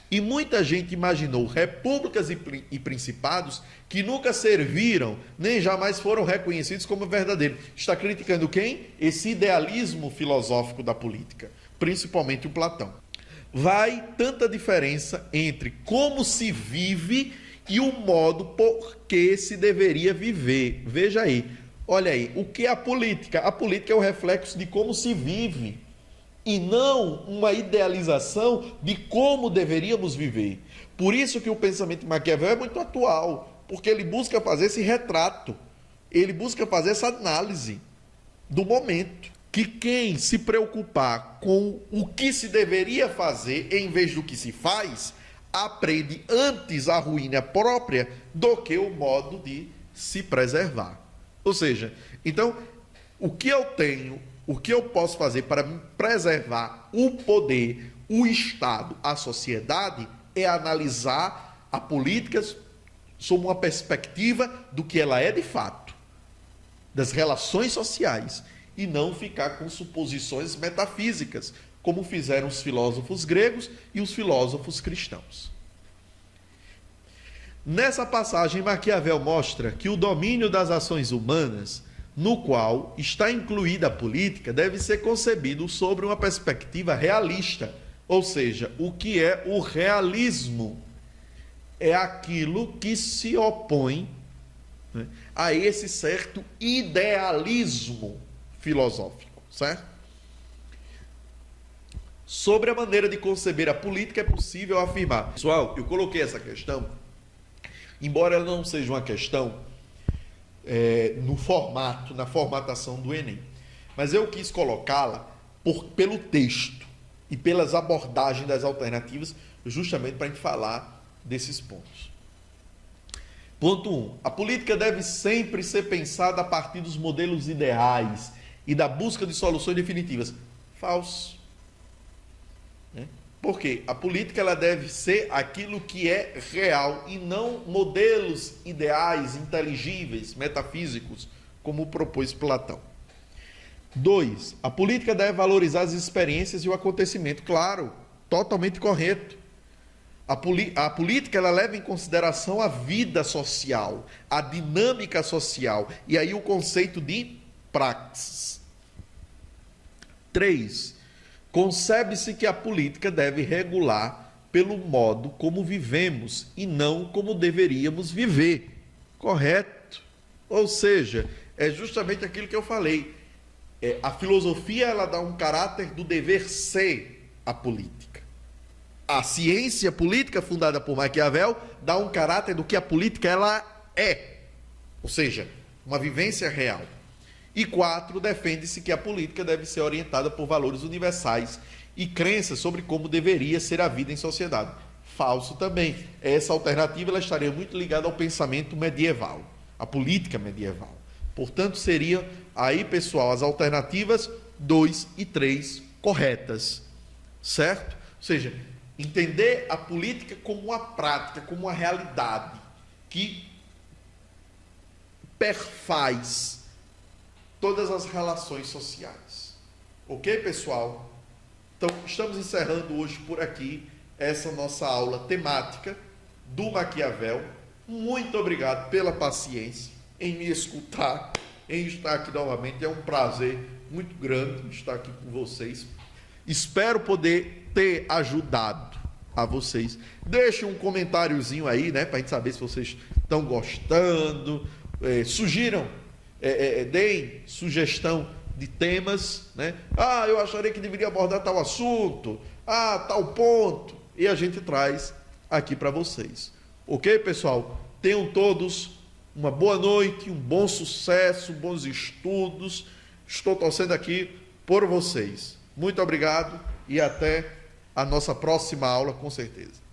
E muita gente imaginou repúblicas e principados que nunca serviram, nem jamais foram reconhecidos como verdadeiros. Está criticando quem? Esse idealismo filosófico da política, principalmente o Platão. Vai tanta diferença entre como se vive e o modo por que se deveria viver. Veja aí, olha aí, o que é a política? A política é o reflexo de como se vive, e não uma idealização de como deveríamos viver. Por isso que o pensamento de Maquiavel é muito atual, porque ele busca fazer esse retrato, ele busca fazer essa análise do momento, que quem se preocupar com o que se deveria fazer em vez do que se faz, aprende antes a ruína própria do que o modo de se preservar. Ou seja, então, o que eu tenho, o que eu posso fazer para preservar o poder, o Estado, a sociedade, é analisar a política sob uma perspectiva do que ela é de fato, das relações sociais, e não ficar com suposições metafísicas, como fizeram os filósofos gregos e os filósofos cristãos. Nessa passagem, Maquiavel mostra que o domínio das ações humanas, no qual está incluída a política, deve ser concebido sobre uma perspectiva realista. Ou seja, o que é o realismo? É aquilo que se opõe, né, a esse certo idealismo filosófico, certo? Sobre a maneira de conceber a política, é possível afirmar. Pessoal, eu coloquei essa questão, embora ela não seja uma questão no formato, na formatação do Enem. mas eu quis colocá-la pelo texto e pelas abordagens das alternativas, justamente para a gente falar desses pontos. Ponto 1. A política deve sempre ser pensada a partir dos modelos ideais e da busca de soluções definitivas. Falso. Porque a política ela deve ser aquilo que é real e não modelos ideais, inteligíveis, metafísicos, como propôs Platão. 2. A política deve valorizar as experiências e o acontecimento. Claro, totalmente correto. A política ela leva em consideração a vida social, a dinâmica social, e aí o conceito de praxis. 3. Concebe-se que a política deve regular pelo modo como vivemos e não como deveríamos viver. Correto? Ou seja, é justamente aquilo que eu falei. A filosofia ela dá um caráter do dever ser a política. A ciência política fundada por Maquiavel dá um caráter do que a política ela é. Ou seja, uma vivência real. E 4, defende-se que a política deve ser orientada por valores universais e crenças sobre como deveria ser a vida em sociedade. Falso também. Essa alternativa ela estaria muito ligada ao pensamento medieval, à política medieval. Portanto, seriam aí, pessoal, as alternativas 2 e 3 corretas. Certo? Ou seja, entender a política como uma prática, como uma realidade que perfaz todas as relações sociais. Ok, pessoal? Então, estamos encerrando hoje por aqui essa nossa aula temática do Maquiavel. Muito obrigado pela paciência em me escutar, em estar aqui novamente. É um prazer muito grande estar aqui com vocês. Espero poder ter ajudado a vocês. Deixem um comentáriozinho aí, né, para a gente saber se vocês estão gostando. Sugiram, deem sugestão de temas, né? Eu acharia que deveria abordar tal assunto, tal ponto, e a gente traz aqui para vocês. Ok, pessoal? Tenham todos uma boa noite, um bom sucesso, bons estudos. Estou torcendo aqui por vocês. Muito obrigado e até a nossa próxima aula, com certeza.